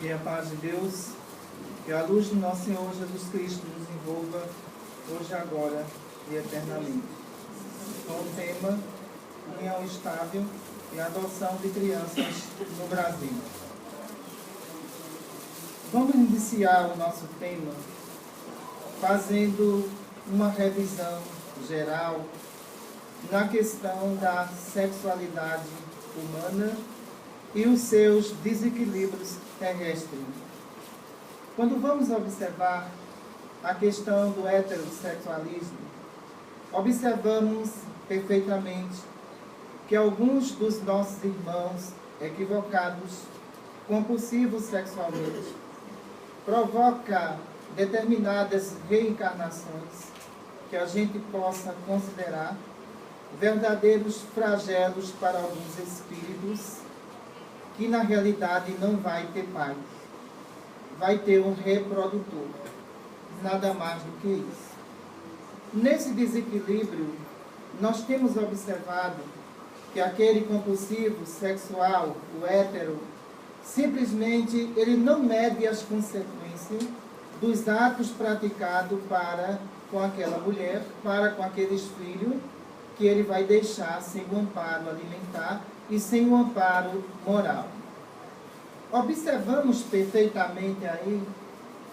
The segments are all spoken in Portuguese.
Que a paz de Deus, que a luz do nosso Senhor Jesus Cristo nos envolva hoje, agora e eternamente. Com o tema União Estável e Adoção de Crianças no Brasil. Vamos iniciar o nosso tema fazendo uma revisão geral na questão da sexualidade humana e os seus desequilíbrios terrestres. Quando vamos observar a questão do heterossexualismo, observamos perfeitamente que alguns dos nossos irmãos equivocados, compulsivos sexualmente, provoca determinadas reencarnações que a gente possa considerar verdadeiros flagelos para alguns espíritos que na realidade não vai ter pai, vai ter um reprodutor, nada mais do que isso. Nesse desequilíbrio, nós temos observado que aquele compulsivo sexual, o hétero, simplesmente ele não mede as consequências dos atos praticados para com aquela mulher, para com aqueles filhos que ele vai deixar sem o amparo alimentar e sem o amparo moral. Observamos perfeitamente aí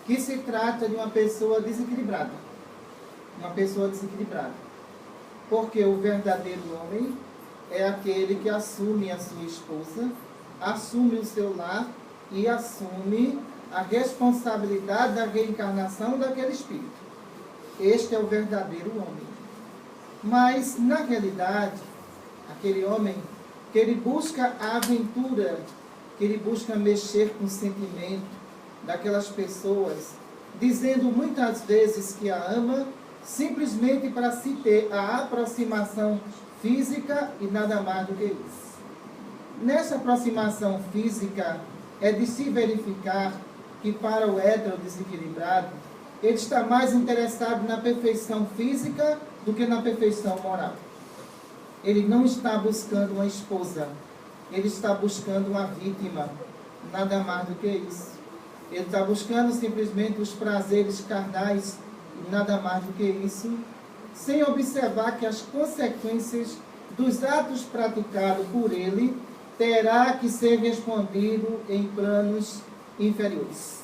que se trata de uma pessoa desequilibrada. Uma pessoa desequilibrada. Porque o verdadeiro homem é aquele que assume a sua esposa, assume o seu lar e assume a responsabilidade da reencarnação daquele espírito. Este é o verdadeiro homem. Mas, na realidade, aquele homem que ele busca a aventura, que ele busca mexer com o sentimento daquelas pessoas, dizendo muitas vezes que a ama, simplesmente para se ter a aproximação física e nada mais do que isso. Nessa aproximação física, é de se verificar que para o hétero desequilibrado, ele está mais interessado na perfeição física do que na perfeição moral. Ele não está buscando uma esposa, ele está buscando uma vítima, nada mais do que isso. Ele está buscando simplesmente os prazeres carnais, e nada mais do que isso, sem observar que as consequências dos atos praticados por ele terá que ser respondido em planos inferiores.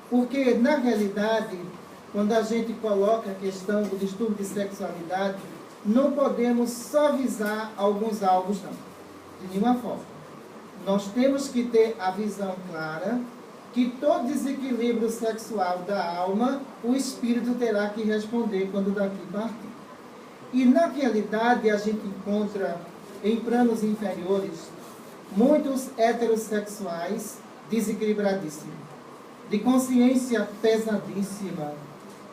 Porque, na realidade, quando a gente coloca a questão do distúrbio de sexualidade, não podemos só visar alguns alvos, não. De nenhuma forma. Nós temos que ter a visão clara que todo desequilíbrio sexual da alma, o espírito terá que responder quando daqui partir. E, na realidade, a gente encontra em planos inferiores muitos heterossexuais desequilibradíssimos, de consciência pesadíssima,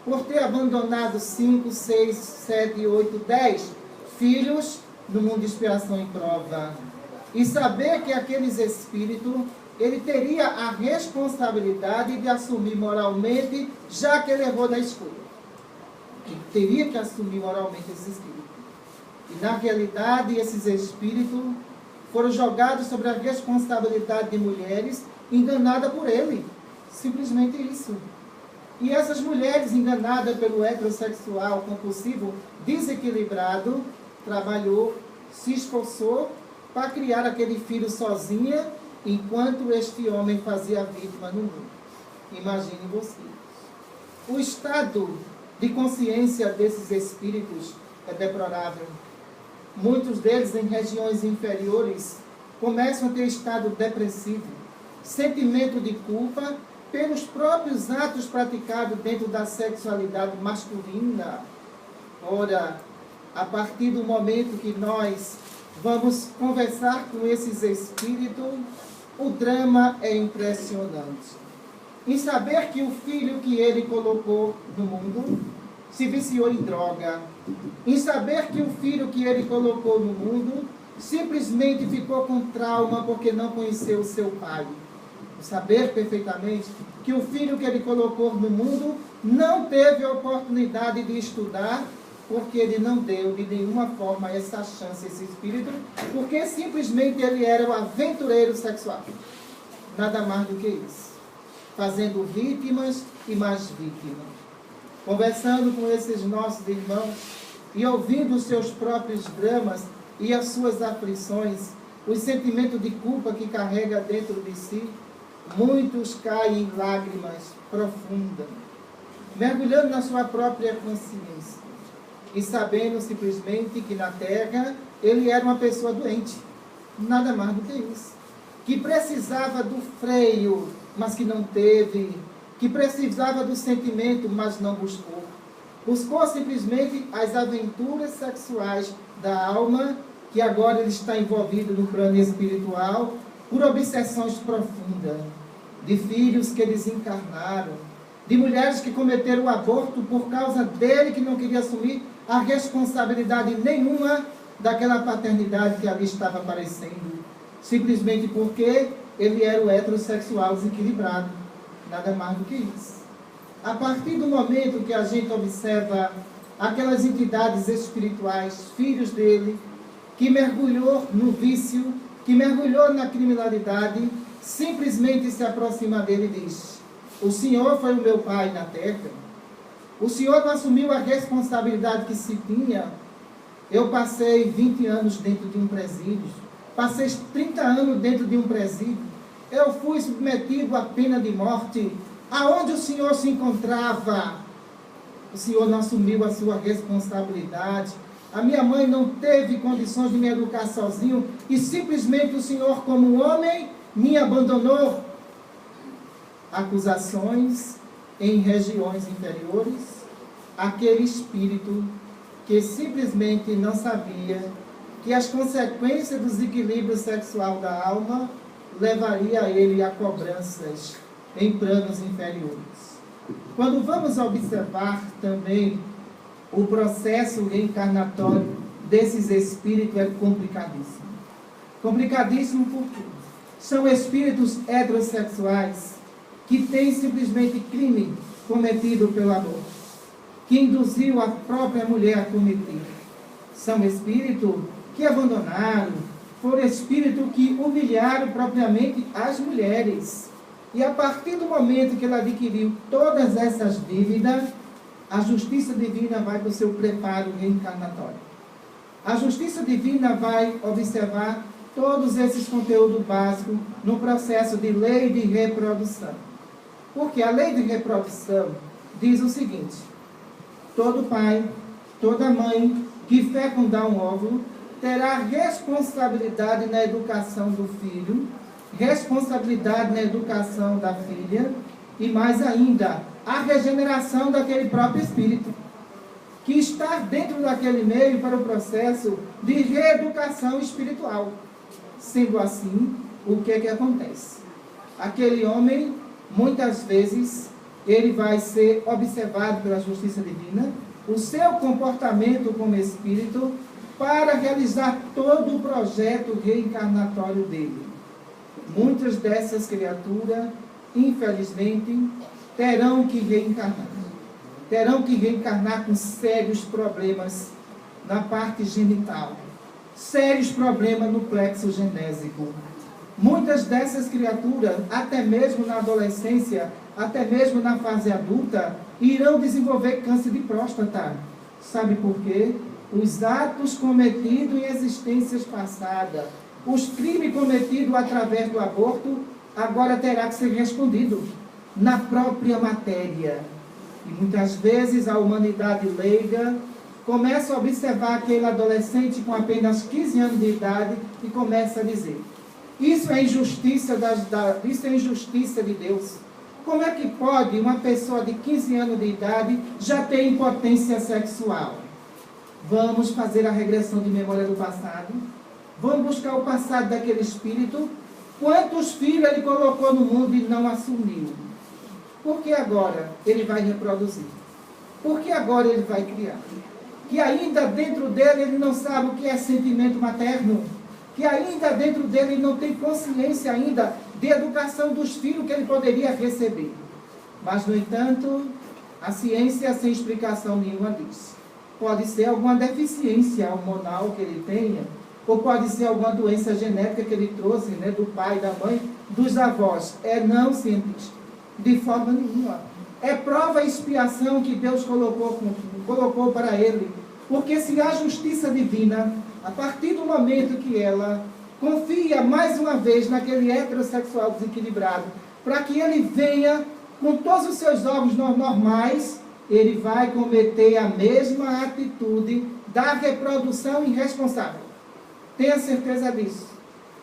por ter abandonado 5, 6, 7, 8, 10 filhos no mundo de expiação e prova. E saber que aqueles espíritos, ele teria a responsabilidade de assumir moralmente, já que ele errou na escolha. Ele teria que assumir moralmente esse espírito. E na realidade, esses espíritos foram jogados sobre a responsabilidade de mulheres enganadas por ele. Simplesmente isso. E essas mulheres enganadas pelo heterossexual compulsivo desequilibrado, trabalhou, se esforçou para criar aquele filho sozinha, enquanto este homem fazia a vítima no mundo. Imaginem vocês. O estado de consciência desses espíritos é deplorável. Muitos deles, em regiões inferiores, começam a ter estado depressivo, sentimento de culpa pelos próprios atos praticados dentro da sexualidade masculina. Ora, a partir do momento que nós vamos conversar com esses espíritos, o drama é impressionante. Em saber que o filho que ele colocou no mundo se viciou em droga. Em saber que o filho que ele colocou no mundo simplesmente ficou com trauma porque não conheceu o seu pai. Saber perfeitamente que o filho que ele colocou no mundo não teve a oportunidade de estudar, porque ele não deu de nenhuma forma essa chance, esse espírito, porque simplesmente ele era um aventureiro sexual. nada mais do que isso. Fazendo vítimas e mais vítimas. Conversando com esses nossos irmãos e ouvindo os seus próprios dramas e as suas aflições, o sentimento de culpa que carrega dentro de si, muitos caem em lágrimas profundas, mergulhando na sua própria consciência e sabendo simplesmente que na terra ele era uma pessoa doente, nada mais do que isso, que precisava do freio, mas que não teve, que precisava do sentimento, mas não buscou. Buscou simplesmente as aventuras sexuais da alma, que agora ele está envolvido no plano espiritual, por obsessões profundas, de filhos que desencarnaram, de mulheres que cometeram o aborto por causa dele, que não queria assumir a responsabilidade nenhuma daquela paternidade que ali estava aparecendo, simplesmente porque ele era o heterossexual desequilibrado, nada mais do que isso. A partir do momento que a gente observa aquelas entidades espirituais, filhos dele, que mergulhou no vício, que mergulhou na criminalidade, simplesmente se aproxima dele e diz: o Senhor foi o meu pai na terra, o Senhor não assumiu a responsabilidade que se tinha. Eu passei 20 anos dentro de um presídio, passei 30 anos dentro de um presídio, eu fui submetido à pena de morte. Aonde o Senhor se encontrava? O Senhor não assumiu a sua responsabilidade. A minha mãe não teve condições de me educar sozinho e simplesmente o Senhor, como homem, me abandonou. Acusações em regiões inferiores, aquele espírito que simplesmente não sabia que as consequências do desequilíbrio sexual da alma levaria ele a cobranças em planos inferiores. Quando vamos observar também o processo reencarnatório desses espíritos, é complicadíssimo. Complicadíssimo porque são espíritos heterossexuais que têm simplesmente crime cometido pelo amor, que induziu a própria mulher a cometer. São espíritos que abandonaram, foram espíritos que humilharam propriamente as mulheres. E a partir do momento que ela adquiriu todas essas dívidas, a justiça divina vai para o seu preparo reencarnatório. A justiça divina vai observar todos esses conteúdos básicos no processo de lei de reprodução. Porque a lei de reprodução diz o seguinte: todo pai, toda mãe que fecundar um óvulo terá responsabilidade na educação do filho, responsabilidade na educação da filha e mais ainda, a regeneração daquele próprio espírito, que está dentro daquele meio para o processo de reeducação espiritual. Sendo assim, o que acontece? Aquele homem, muitas vezes, ele vai ser observado pela justiça divina, o seu comportamento como espírito, para realizar todo o projeto reencarnatório dele. Muitas dessas criaturas, infelizmente, terão que reencarnar. Terão que reencarnar com sérios problemas na parte genital, sérios problemas no plexo genésico. Muitas dessas criaturas, até mesmo na adolescência, até mesmo na fase adulta, irão desenvolver câncer de próstata. Sabe por quê? Os atos cometidos em existências passadas, os crimes cometidos através do aborto, agora terá que ser respondido na própria matéria. E muitas vezes a humanidade leiga começa a observar aquele adolescente com apenas 15 anos de idade e começa a dizer: isso é injustiça, isso é injustiça de Deus. Como é que pode uma pessoa de 15 anos de idade já ter impotência sexual? Vamos fazer a regressão de memória do passado. Vamos buscar o passado daquele espírito. Quantos filhos ele colocou no mundo e não assumiu? Por que agora ele vai reproduzir? Por que agora ele vai criar? Que ainda dentro dele ele não sabe o que é sentimento materno. Que ainda dentro dele ele não tem consciência ainda de educação dos filhos que ele poderia receber. Mas, no entanto, a ciência sem explicação nenhuma diz. Pode ser alguma deficiência hormonal que ele tenha, ou pode ser alguma doença genética que ele trouxe, né, do pai e da mãe, dos avós é não simples, de forma nenhuma. É prova e expiação que Deus colocou para ele. Porque se há justiça divina, a partir do momento que ela confia mais uma vez naquele heterossexual desequilibrado, para que ele venha com todos os seus órgãos normais, ele vai cometer a mesma atitude da reprodução irresponsável. Tenha certeza disso.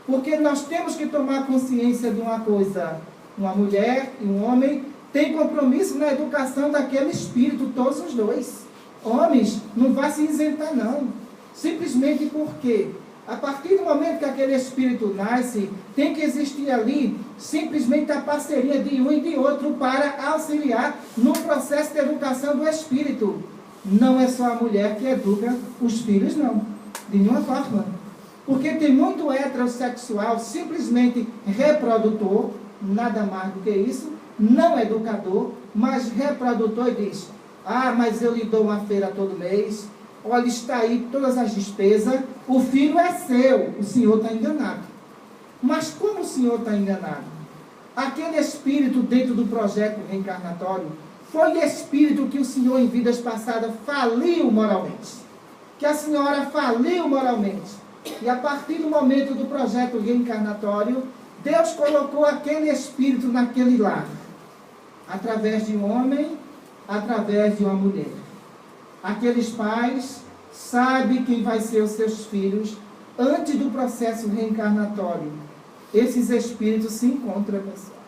Porque nós temos que tomar consciência de uma coisa. Uma mulher e um homem têm compromisso na educação daquele espírito, todos os dois. Homens, não vai se isentar não. Simplesmente porque, a partir do momento que aquele espírito nasce, tem que existir ali simplesmente a parceria de um e de outro para auxiliar no processo de educação do espírito. Não é só a mulher que educa os filhos, não. De nenhuma forma. Porque tem muito heterossexual, simplesmente reprodutor, nada mais do que isso, não educador, mas reprodutor, e diz: ah, mas eu lhe dou uma feira todo mês, olha, está aí todas as despesas, o filho é seu, o senhor está enganado. Mas como o senhor está enganado? Aquele espírito dentro do projeto reencarnatório foi espírito que o senhor em vidas passadas faliu moralmente. Que a senhora faliu moralmente. E a partir do momento do projeto reencarnatório, Deus colocou aquele espírito naquele lar. Através de um homem, através de uma mulher. Aqueles pais sabem quem vai ser os seus filhos antes do processo reencarnatório. Esses espíritos se encontram, pessoal.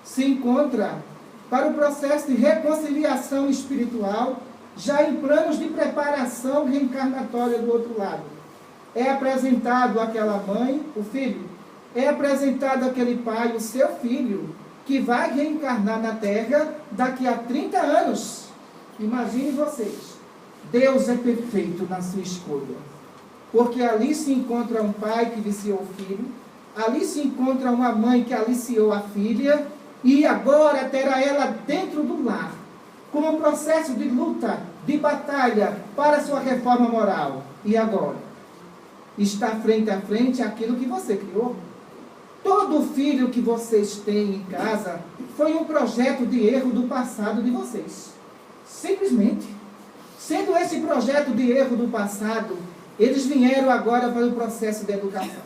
Se encontram para o processo de reconciliação espiritual, já em planos de preparação reencarnatória do outro lado. É apresentado àquela mãe, o filho. É apresentado àquele pai, o seu filho, que vai reencarnar na Terra daqui a 30 anos. Imagine vocês. Deus é perfeito na sua escolha. Porque ali se encontra um pai que viciou o filho, ali se encontra uma mãe que aliciou a filha, e agora terá ela dentro do lar, como um processo de luta, de batalha para a sua reforma moral. E agora? Está frente a frente aquilo que você criou. Todo filho que vocês têm em casa foi um projeto de erro do passado de vocês. Simplesmente. Sendo esse projeto de erro do passado, eles vieram agora para o processo de educação.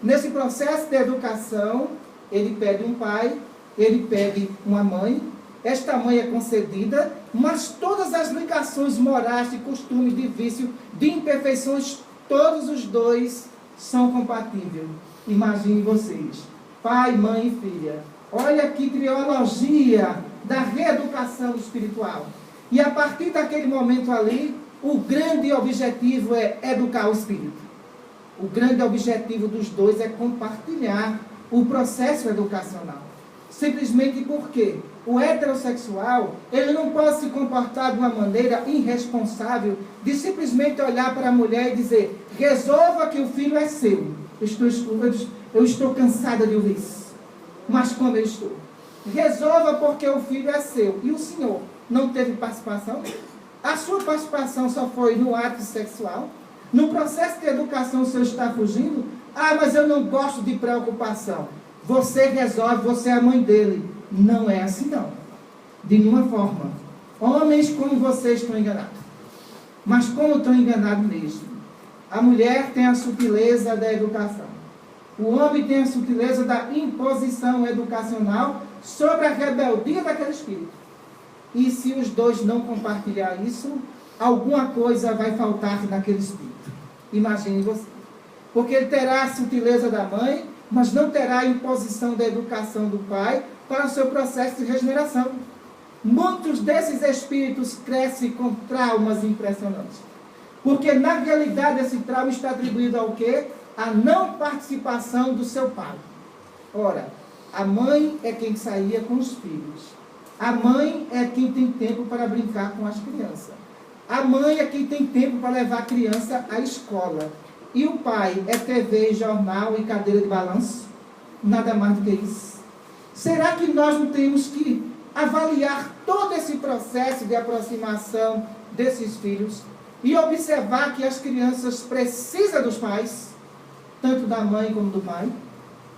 Nesse processo de educação, ele pede um pai, ele pede uma mãe, esta mãe é concedida, mas todas as ligações morais, de costume, de vício, de imperfeições, todos os dois são compatíveis. Imagine vocês, pai, mãe e filha. Olha que trilogia da reeducação espiritual. E a partir daquele momento ali, o grande objetivo é educar o espírito. O grande objetivo dos dois é compartilhar o processo educacional. Simplesmente porque o heterossexual, ele não pode se comportar de uma maneira irresponsável de simplesmente olhar para a mulher e dizer: resolva que o filho é seu. Eu estou cansada de ouvir isso. Mas como eu estou? Resolva porque o filho é seu. E o senhor não teve participação? A sua participação só foi no ato sexual? No processo de educação o senhor está fugindo? Ah, mas eu não gosto de preocupação. Você resolve, você é a mãe dele. Não é assim não. De nenhuma forma. Homens como vocês estão enganados. Mas como estão enganados mesmo? A mulher tem a sutileza da educação. O homem tem a sutileza da imposição educacional sobre a rebeldia daquele espírito. E se os dois não compartilhar isso, alguma coisa vai faltar naquele espírito. Imagine você. Porque ele terá a sutileza da mãe, mas não terá a imposição da educação do pai para o seu processo de regeneração. Muitos desses espíritos crescem com traumas impressionantes. Porque na realidade esse trauma está atribuído ao quê? A não participação do seu pai. Ora, a mãe é quem saía com os filhos. A mãe é quem tem tempo para brincar com as crianças. A mãe é quem tem tempo para levar a criança à escola. E o pai é TV, jornal e cadeira de balanço? Nada mais do que isso. Será que nós não temos que avaliar todo esse processo de aproximação desses filhos e observar que as crianças precisam dos pais, tanto da mãe como do pai?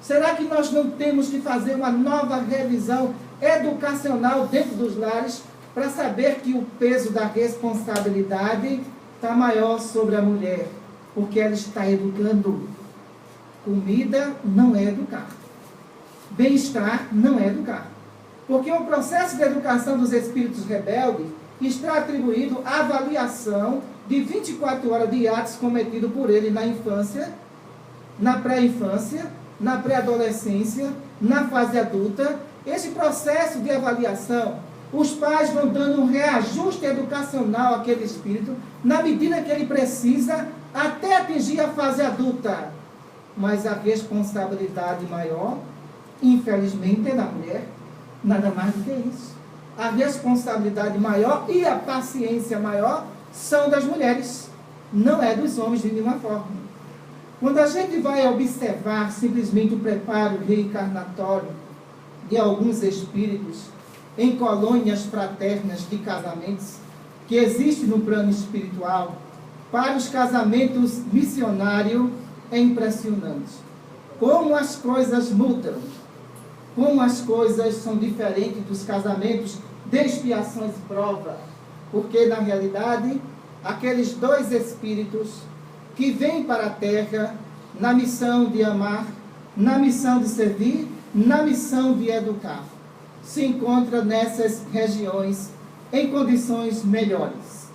Será que nós não temos que fazer uma nova revisão educacional dentro dos lares para saber que o peso da responsabilidade está maior sobre a mulher? Porque ela está educando. Comida não é educar. Bem-estar não é educar. Porque o processo de educação dos espíritos rebeldes está atribuído à avaliação de 24 horas de atos cometidos por ele na infância, na pré-infância, na pré-adolescência, na fase adulta. Esse processo de avaliação, os pais vão dando um reajuste educacional àquele espírito, na medida que ele precisa, até atingir a fase adulta. Mas a responsabilidade maior, infelizmente, é da mulher. Nada mais do que isso. A responsabilidade maior e a paciência maior são das mulheres. Não é dos homens de nenhuma forma. Quando a gente vai observar simplesmente o preparo reencarnatório de alguns espíritos em colônias fraternas de casamentos, que existe no plano espiritual, para os casamentos missionários, é impressionante. Como as coisas mudam, como as coisas são diferentes dos casamentos de expiações e prova, porque na realidade, aqueles dois espíritos que vêm para a Terra na missão de amar, na missão de servir, na missão de educar, se encontram nessas regiões em condições melhores.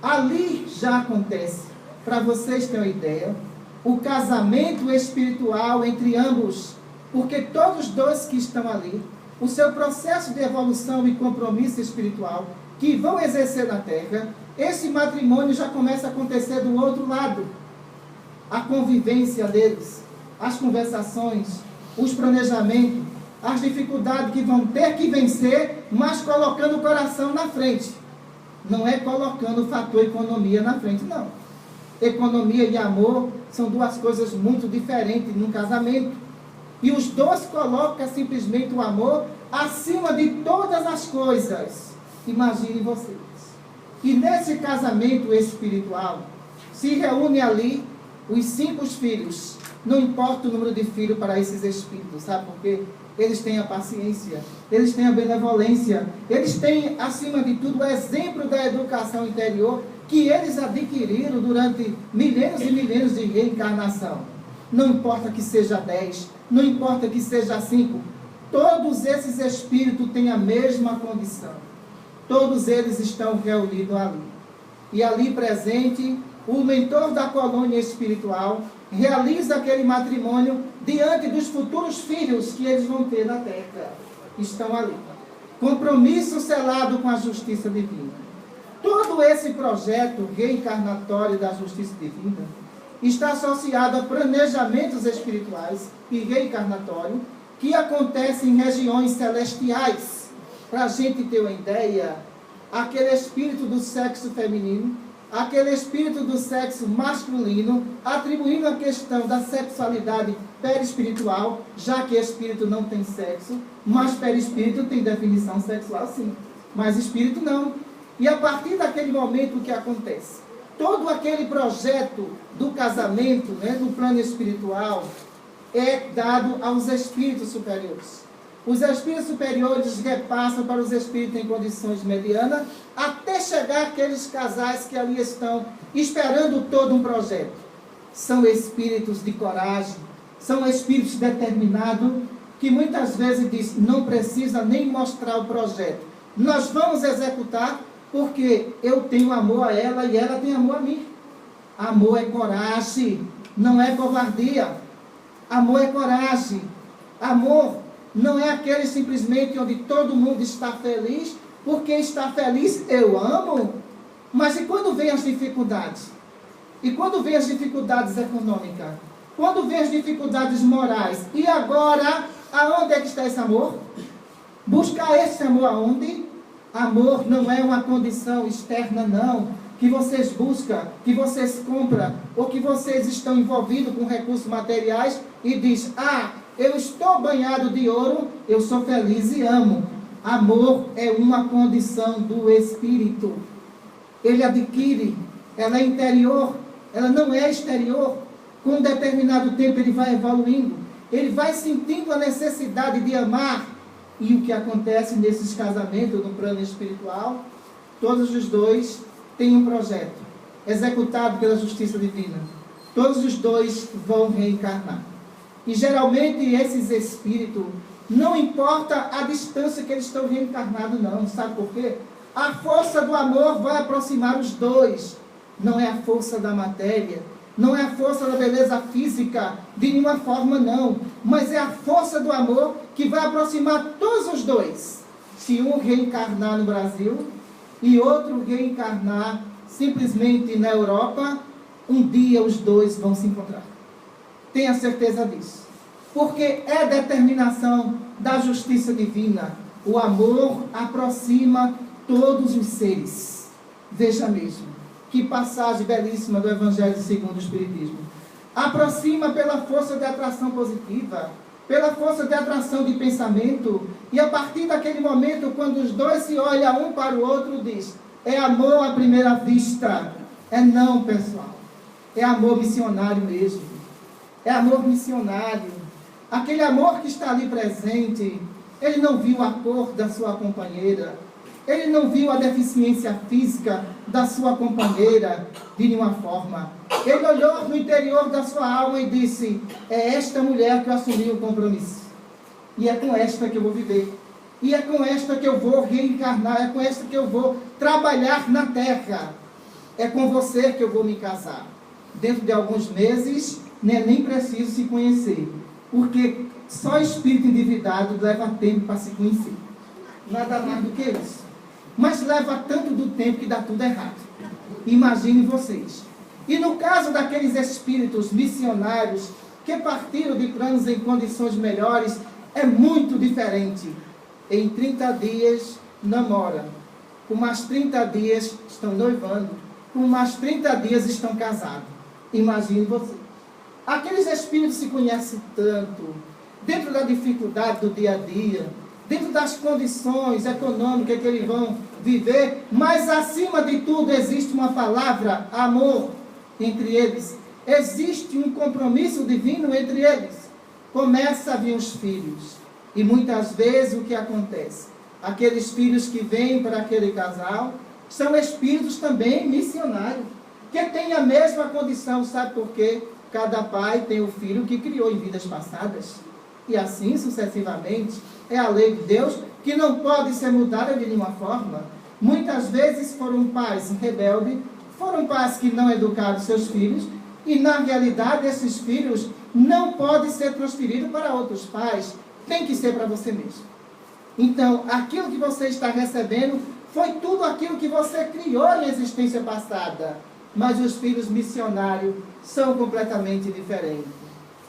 Ali já acontece, para vocês terem uma ideia, o casamento espiritual entre ambos, porque todos dois que estão ali, o seu processo de evolução e compromisso espiritual, que vão exercer na Terra, esse matrimônio já começa a acontecer do outro lado. A convivência deles, as conversações, os planejamentos, as dificuldades que vão ter que vencer, mas colocando o coração na frente. Não é colocando o fator economia na frente, não. Economia e amor são duas coisas muito diferentes num casamento. E os dois colocam simplesmente o amor acima de todas as coisas. Imaginem vocês. E nesse casamento espiritual, se reúne ali os 5 filhos. Não importa o número de filhos para esses espíritos, sabe por quê? Eles têm a paciência, eles têm a benevolência, eles têm, acima de tudo, o exemplo da educação interior que eles adquiriram durante milênios e milênios de reencarnação. Não importa que seja 10, não importa que seja 5, todos esses espíritos têm a mesma condição. Todos eles estão reunidos ali. E ali presente, o mentor da colônia espiritual realiza aquele matrimônio diante dos futuros filhos que eles vão ter na Terra. Estão ali. Compromisso selado com a justiça divina. Todo esse projeto reencarnatório da justiça divina está associado a planejamentos espirituais e reencarnatório que acontecem em regiões celestiais. Para a gente ter uma ideia, aquele espírito do sexo feminino, aquele espírito do sexo masculino, atribuindo a questão da sexualidade perispiritual, já que espírito não tem sexo, mas perispírito tem definição sexual sim, mas espírito não. E a partir daquele momento o que acontece? Todo aquele projeto do casamento, no plano espiritual, é dado aos espíritos superiores. Os espíritos superiores repassam para os espíritos em condições medianas, até chegar àqueles casais que ali estão esperando todo um projeto. São espíritos de coragem, são espíritos determinados, que muitas vezes diz, não precisa nem mostrar o projeto. Nós vamos executar, porque eu tenho amor a ela e ela tem amor a mim. Amor é coragem, não é covardia. Amor é coragem. Amor não é aquele simplesmente onde todo mundo está feliz, porque está feliz, eu amo. Mas e quando vem as dificuldades? E quando vem as dificuldades econômicas? Quando vem as dificuldades morais? E agora, aonde é que está esse amor? Buscar esse amor aonde? Amor não é uma condição externa, não, que vocês buscam, que vocês compram, ou que vocês estão envolvidos com recursos materiais e diz, eu estou banhado de ouro, eu sou feliz e amo. Amor é uma condição do espírito. Ele adquire, ela é interior, ela não é exterior. Com um determinado tempo ele vai evoluindo. ele vai sentindo a necessidade de amar. E o que acontece nesses casamentos no plano espiritual? Todos os dois têm um projeto executado pela justiça divina. Todos os dois vão reencarnar. E geralmente esses espíritos, não importa a distância que eles estão reencarnados, não. Sabe por quê? A força do amor vai aproximar os dois. Não é a força da matéria, não é a força da beleza física, de nenhuma forma não. Mas é a força do amor que vai aproximar todos os dois. Se um reencarnar no Brasil e outro reencarnar simplesmente na Europa, um dia os dois vão se encontrar. Tenha certeza disso. Porque é determinação da justiça divina. O amor aproxima todos os seres. Veja mesmo, que passagem belíssima do Evangelho segundo o Espiritismo. Aproxima pela força de atração positiva, pela força de atração de pensamento, e a partir daquele momento, quando os dois se olham um para o outro, diz, é amor à primeira vista. É não, pessoal. É amor missionário mesmo. É amor missionário. Aquele amor que está ali presente, ele não viu a cor da sua companheira, ele não viu a deficiência física da sua companheira de nenhuma forma. Ele olhou no interior da sua alma e disse, é esta mulher que eu assumi o compromisso. E é com esta que eu vou viver. E é com esta que eu vou reencarnar, é com esta que eu vou trabalhar na terra. É com você que eu vou me casar. Dentro de alguns meses, nem preciso se conhecer. Porque só espírito endividado leva tempo para se conhecer. Nada mais do que isso. Mas leva tanto do tempo que dá tudo errado. Imaginem vocês. E no caso daqueles espíritos missionários que partiram de planos em condições melhores, é muito diferente. Em 30 dias namoram. Com mais 30 dias estão noivando. Com mais 30 dias estão casados. Imagine você. Aqueles espíritos se conhecem tanto, dentro da dificuldade do dia a dia, dentro das condições econômicas que eles vão viver, mas acima de tudo existe uma palavra, amor, entre eles. Existe um compromisso divino entre eles. Começa a vir os filhos. E muitas vezes o que acontece? Aqueles filhos que vêm para aquele casal são espíritos também missionários, que têm a mesma condição, sabe por quê? Cada pai tem o filho que criou em vidas passadas. E assim sucessivamente. É a lei de Deus que não pode ser mudada de nenhuma forma. Muitas vezes foram pais rebeldes, foram pais que não educaram seus filhos, e na realidade esses filhos não podem ser transferidos para outros pais. Tem que ser para você mesmo. Então, aquilo que você está recebendo foi tudo aquilo que você criou em existência passada. Mas os filhos missionários são completamente diferentes.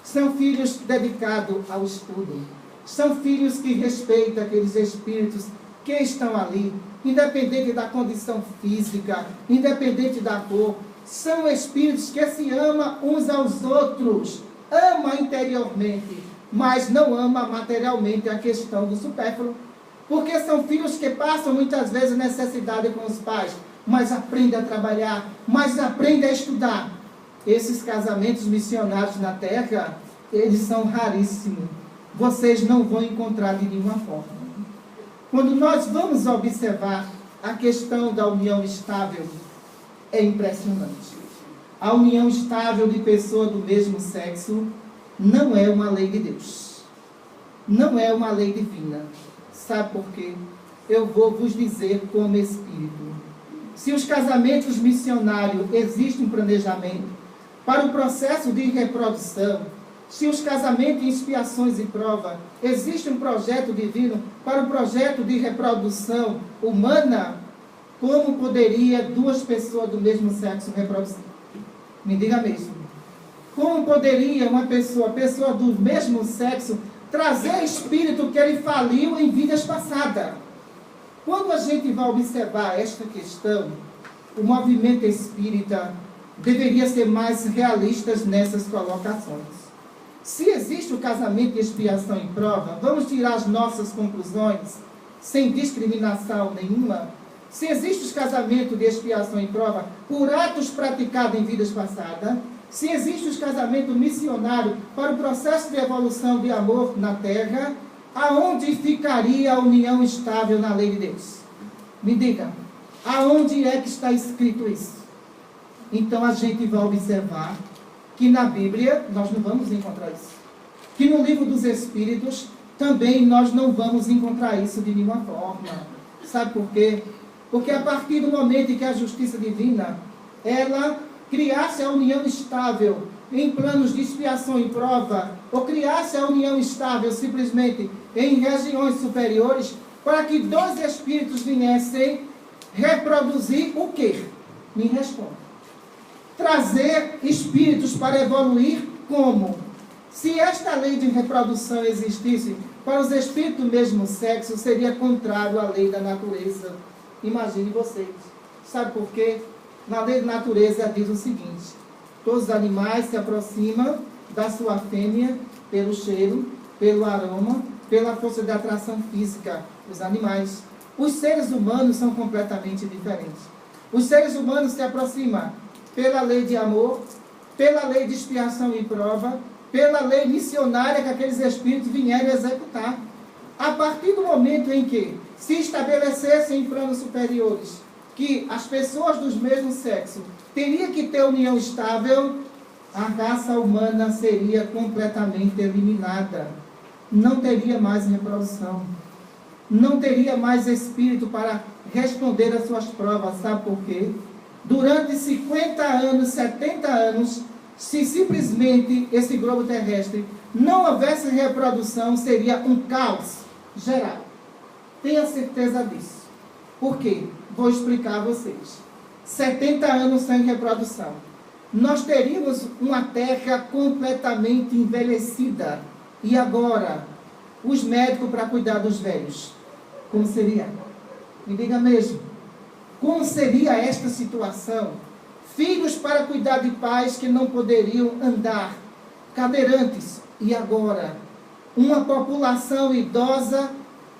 São filhos dedicados ao estudo. São filhos que respeitam aqueles espíritos que estão ali, independente da condição física, independente da cor. São espíritos que se amam uns aos outros. Ama interiormente, mas não ama materialmente a questão do supérfluo. Porque são filhos que passam muitas vezes necessidade com os pais, mas aprendem a trabalhar, mas aprendem a estudar. Esses casamentos missionários na terra, eles são raríssimos. Vocês não vão encontrar de nenhuma forma. Quando nós vamos observar a questão da união estável, é impressionante. A união estável de pessoas do mesmo sexo não é uma lei de Deus. Não é uma lei divina. Sabe por quê? Eu vou vos dizer como espírito. Se os casamentos missionários existem um planejamento para o processo de reprodução, se os casamentos, expiações e prova, existe um projeto divino para o projeto de reprodução humana, como poderia duas pessoas do mesmo sexo reproduzir? Me diga mesmo. Como poderia uma pessoa do mesmo sexo, trazer espírito que ele faliu em vidas passadas? Quando a gente vai observar esta questão, o movimento espírita deveria ser mais realista nessas colocações. Se existe o casamento de expiação e prova, vamos tirar as nossas conclusões sem discriminação nenhuma. Se existe o casamento de expiação e prova por atos praticados em vidas passadas, se existe os casamentos missionários para o processo de evolução de amor na Terra, aonde ficaria a união estável na lei de Deus? Me diga, aonde é que está escrito isso? Então a gente vai observar que na Bíblia nós não vamos encontrar isso. Que no livro dos Espíritos também nós não vamos encontrar isso de nenhuma forma. Sabe por quê? Porque a partir do momento em que a justiça divina, ela criasse a união estável em planos de expiação e prova, ou criasse a união estável simplesmente em regiões superiores, para que dois espíritos viessem reproduzir o quê? Me responda. Trazer espíritos para evoluir como? Se esta lei de reprodução existisse para os espíritos do mesmo sexo, seria contrário à lei da natureza. Imagine vocês. Sabe por quê? Na lei da natureza diz o seguinte: todos os animais se aproximam da sua fêmea pelo cheiro, pelo aroma, pela força de atração física. Os animais. Os seres humanos são completamente diferentes. Os seres humanos se aproximam pela lei de amor, pela lei de expiação e prova, pela lei missionária que aqueles espíritos vieram executar. A partir do momento em que se estabelecessem em planos superiores que as pessoas dos mesmos sexos teriam que ter união estável, a raça humana seria completamente eliminada. Não teria mais reprodução. Não teria mais espírito para responder às suas provas. Sabe por quê? Durante 50 anos, 70 anos, se simplesmente esse globo terrestre não houvesse reprodução, seria um caos geral. Tenha certeza disso. Por quê? Vou explicar a vocês. 70 anos sem reprodução. Nós teríamos uma terra completamente envelhecida. E agora, os médicos para cuidar dos velhos. Como seria? Me diga mesmo. Como seria esta situação? Filhos para cuidar de pais que não poderiam andar, cadeirantes. E agora, uma população idosa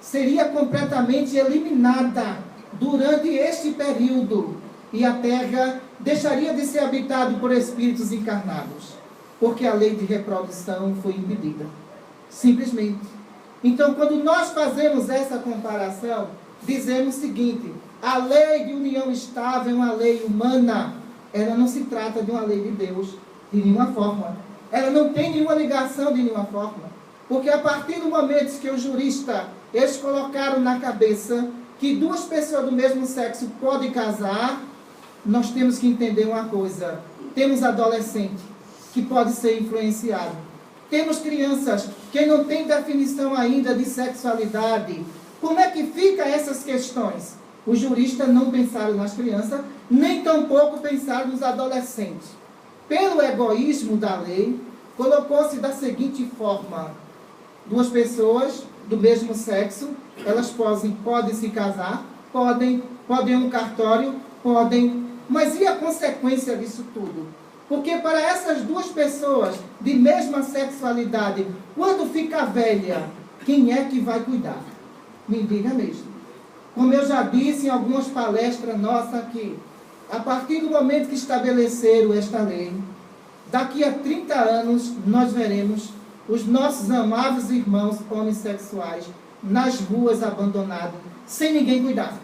seria completamente eliminada durante este período. E a terra deixaria de ser habitada por espíritos encarnados. Porque a lei de reprodução foi impedida. Simplesmente. Então, quando nós fazemos essa comparação, dizemos o seguinte: a lei de união estável é uma lei humana. Ela não se trata de uma lei de Deus, de nenhuma forma. Ela não tem nenhuma ligação de nenhuma forma. Porque a partir do momento que o jurista, eles colocaram na cabeça que duas pessoas do mesmo sexo podem casar, nós temos que entender uma coisa. Temos adolescente que pode ser influenciado. Temos crianças que não têm definição ainda de sexualidade. Como é que ficam essas questões? Os juristas não pensaram nas crianças, nem tampouco pensaram nos adolescentes. Pelo egoísmo da lei, colocou-se da seguinte forma: duas pessoas do mesmo sexo, elas podem se casar, podem ir no cartório, podem, mas e a consequência disso tudo? Porque para essas duas pessoas de mesma sexualidade, quando fica velha, quem é que vai cuidar? Me diga mesmo. Como eu já disse em algumas palestras nossas aqui, a partir do momento que estabeleceram esta lei, daqui a 30 anos nós veremos os nossos amados irmãos homossexuais nas ruas abandonados, sem ninguém cuidar.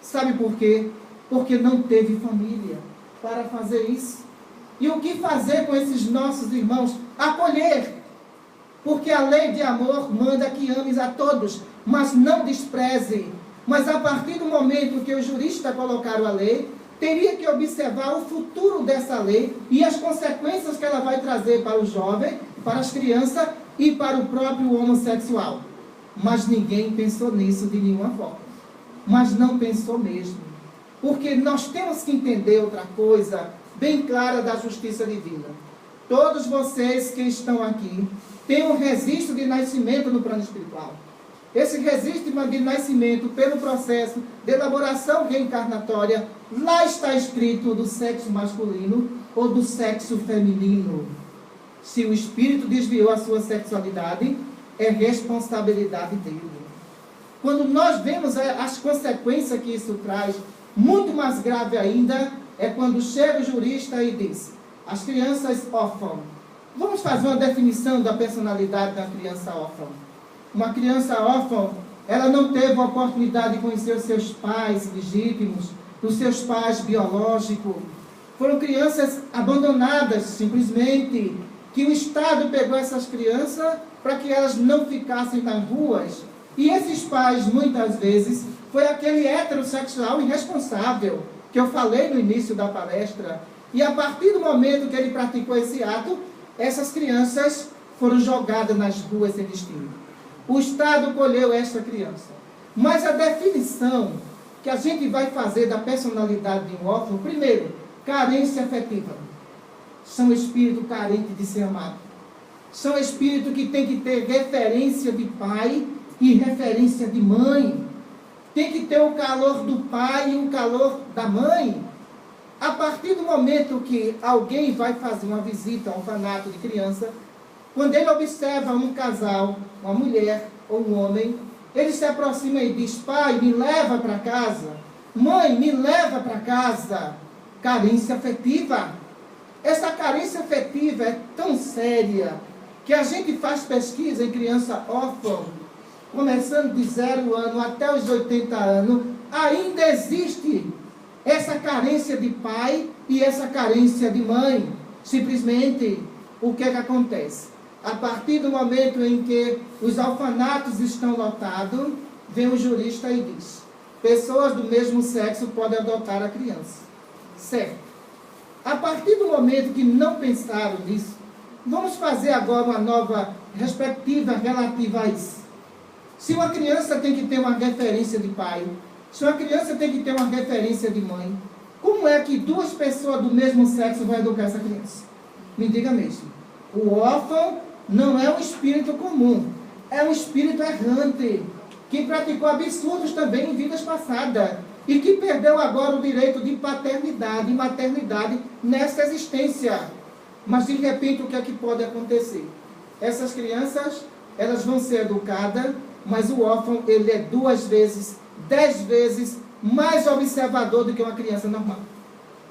Sabe por quê? Porque não teve família para fazer isso. E o que fazer com esses nossos irmãos? Acolher. Porque a lei de amor manda que ames a todos, mas não despreze. Mas a partir do momento que os juristas colocaram a lei, teria que observar o futuro dessa lei e as consequências que ela vai trazer para o jovem, para as crianças e para o próprio homossexual. Mas ninguém pensou nisso de nenhuma forma. Mas não pensou mesmo. Porque nós temos que entender outra coisa bem clara da justiça divina. Todos vocês que estão aqui têm um registro de nascimento no plano espiritual. Esse registro de nascimento, pelo processo de elaboração reencarnatória, lá está escrito do sexo masculino ou do sexo feminino. Se o espírito desviou a sua sexualidade, é responsabilidade dele. Quando nós vemos as consequências que isso traz, muito mais grave ainda, é quando chega o jurista e diz: As crianças órfãs. Vamos fazer uma definição da personalidade da criança órfã. Uma criança órfã, ela não teve a oportunidade de conhecer os seus pais legítimos, os seus pais biológicos. Foram crianças abandonadas, simplesmente, que o Estado pegou essas crianças para que elas não ficassem nas ruas. E esses pais, muitas vezes, foi aquele heterossexual irresponsável, que eu falei no início da palestra. E a partir do momento que ele praticou esse ato, essas crianças foram jogadas nas ruas sem destino. O Estado colheu esta criança. Mas a definição que a gente vai fazer da personalidade de um órfão, primeiro, carência afetiva. São espíritos carentes de ser amado. São espíritos que têm que ter referência de pai e referência de mãe. Tem que ter o calor do pai e o calor da mãe. A partir do momento que alguém vai fazer uma visita a um orfanato de criança, quando ele observa um casal, uma mulher ou um homem, ele se aproxima e diz: pai, me leva para casa. Mãe, me leva para casa. Carência afetiva. Essa carência afetiva é tão séria que a gente faz pesquisa em criança órfã, começando de 0 ano até os 80 anos, ainda existe essa carência de pai e essa carência de mãe. Simplesmente, o que é que acontece? A partir do momento em que os orfanatos estão lotados, vem o jurista e diz: pessoas do mesmo sexo podem adotar a criança. Certo. A partir do momento que não pensaram nisso, vamos fazer agora uma nova perspectiva relativa a isso. Se uma criança tem que ter uma referência de pai, se uma criança tem que ter uma referência de mãe, como é que 2 pessoas do mesmo sexo vão educar essa criança? Me diga mesmo. O órfão não é um espírito comum, é um espírito errante, que praticou absurdos também em vidas passadas, e que perdeu agora o direito de paternidade e maternidade nessa existência. Mas, de repente, o que é que pode acontecer? Essas crianças, elas vão ser educadas, mas o órfão, ele é 2 vezes, 10 vezes mais observador do que uma criança normal.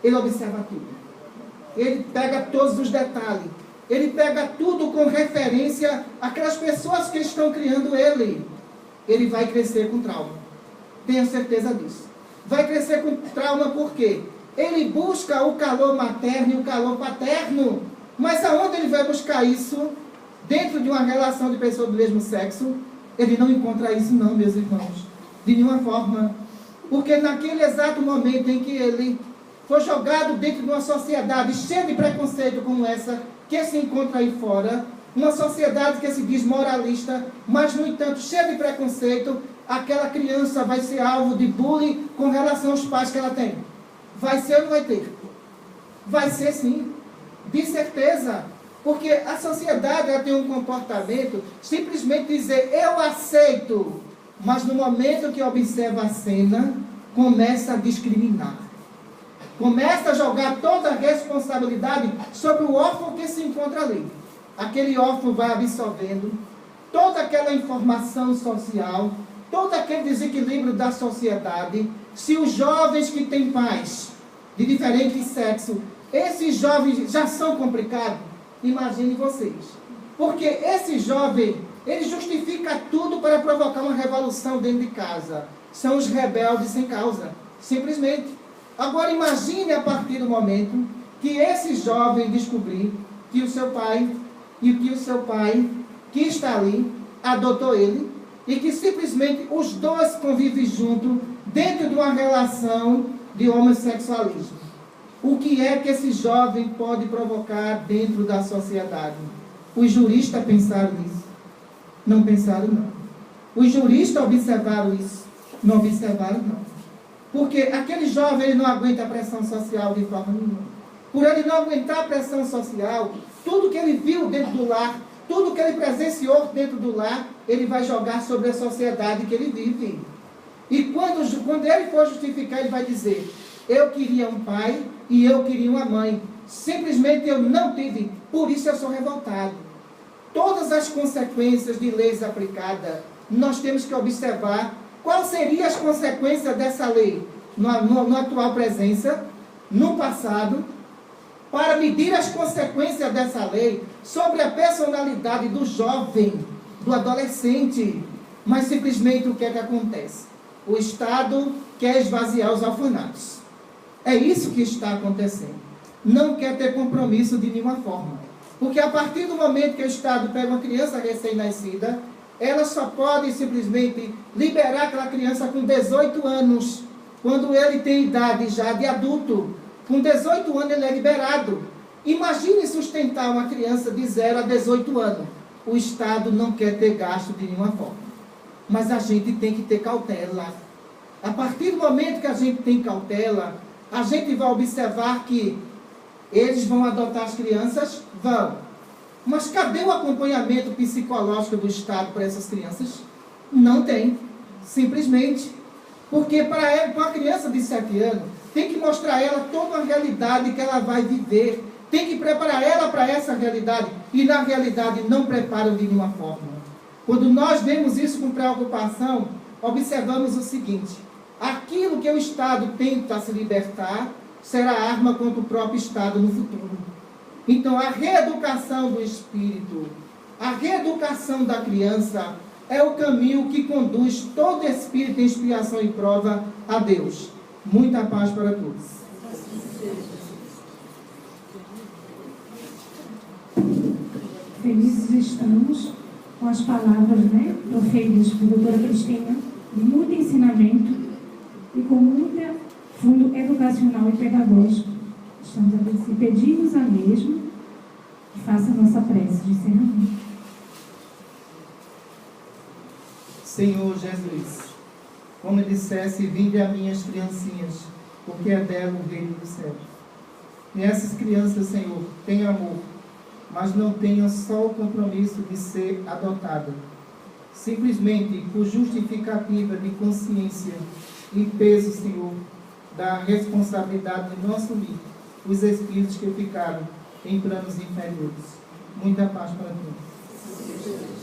Ele observa tudo. Ele pega todos os detalhes. Ele pega tudo com referência àquelas pessoas que estão criando ele. Ele vai crescer com trauma. Tenha certeza disso. Vai crescer com trauma por quê? Ele busca o calor materno e o calor paterno. Mas aonde ele vai buscar isso? Dentro de uma relação de pessoas do mesmo sexo? Ele não encontra isso não, meus irmãos. De nenhuma forma. Porque naquele exato momento em que ele foi jogado dentro de uma sociedade cheia de preconceito como essa, que se encontra aí fora, uma sociedade que se diz moralista, mas, no entanto, cheia de preconceito, aquela criança vai ser alvo de bullying com relação aos pais que ela tem. Vai ser ou não vai ter? Vai ser sim, de certeza. Porque a sociedade ela tem um comportamento, simplesmente dizer, eu aceito, mas no momento que observa a cena, começa a discriminar. Começa a jogar toda a responsabilidade sobre o órfão que se encontra ali. Aquele órfão vai absorvendo toda aquela informação social, todo aquele desequilíbrio da sociedade. Se os jovens que têm pais de diferentes sexos, esses jovens já são complicados, imagine vocês. Porque esse jovem, ele justifica tudo para provocar uma revolução dentro de casa. São os rebeldes sem causa, simplesmente. Agora imagine a partir do momento que esse jovem descobrir que o seu pai, que está ali, adotou ele, e que simplesmente os 2 convivem juntos dentro de uma relação de homossexualismo. O que é que esse jovem pode provocar dentro da sociedade? Os juristas pensaram nisso? Não pensaram, não. Os juristas observaram isso? Não observaram, não. Porque aquele jovem ele não aguenta a pressão social de forma nenhuma. Por ele não aguentar a pressão social, tudo que ele viu dentro do lar, tudo que ele presenciou dentro do lar, ele vai jogar sobre a sociedade que ele vive. E quando ele for justificar, ele vai dizer, eu queria um pai e eu queria uma mãe. Simplesmente eu não tive, por isso eu sou revoltado. Todas as consequências de leis aplicadas, nós temos que observar quais seriam as consequências dessa lei no atual presença, no passado, para medir as consequências dessa lei sobre a personalidade do jovem, do adolescente. Mas simplesmente o que é que acontece? O Estado quer esvaziar os orfanatos. É isso que está acontecendo. Não quer ter compromisso de nenhuma forma. Porque a partir do momento que o Estado pega uma criança recém-nascida, ela só pode simplesmente liberar aquela criança com 18 anos, quando ele tem idade já de adulto. Com 18 anos ele é liberado. Imagine sustentar uma criança de 0 a 18 anos. O Estado não quer ter gasto de nenhuma forma. Mas a gente tem que ter cautela. A partir do momento que a gente tem cautela, a gente vai observar que eles vão adotar as crianças? Vão. Mas cadê o acompanhamento psicológico do Estado para essas crianças? Não tem. Simplesmente. Porque para uma criança de 7 anos, tem que mostrar a ela toda a realidade que ela vai viver. Tem que preparar ela para essa realidade. E na realidade não preparam de nenhuma forma. Quando nós vemos isso com preocupação, observamos o seguinte: aquilo que o Estado tenta se libertar, será arma contra o próprio Estado no futuro. Então, a reeducação do espírito, a reeducação da criança, é o caminho que conduz todo espírito em expiação e prova a Deus. Muita paz para todos. Felizes estamos com as palavras, proferidas por doutora Cristina, de muito ensinamento e com muito fundo educacional e pedagógico. Estamos a pedimos a mesma que faça a nossa prece de encerramento. Senhor Jesus, como dissesse, vinde a minhas criancinhas, porque é dela o reino do céu. E essas crianças, Senhor, têm amor, mas não tenham só o compromisso de ser adotada. Simplesmente por justificativa de consciência e peso, Senhor, da responsabilidade de não assumir os espíritos que ficaram em planos inferiores. Muita paz para todos.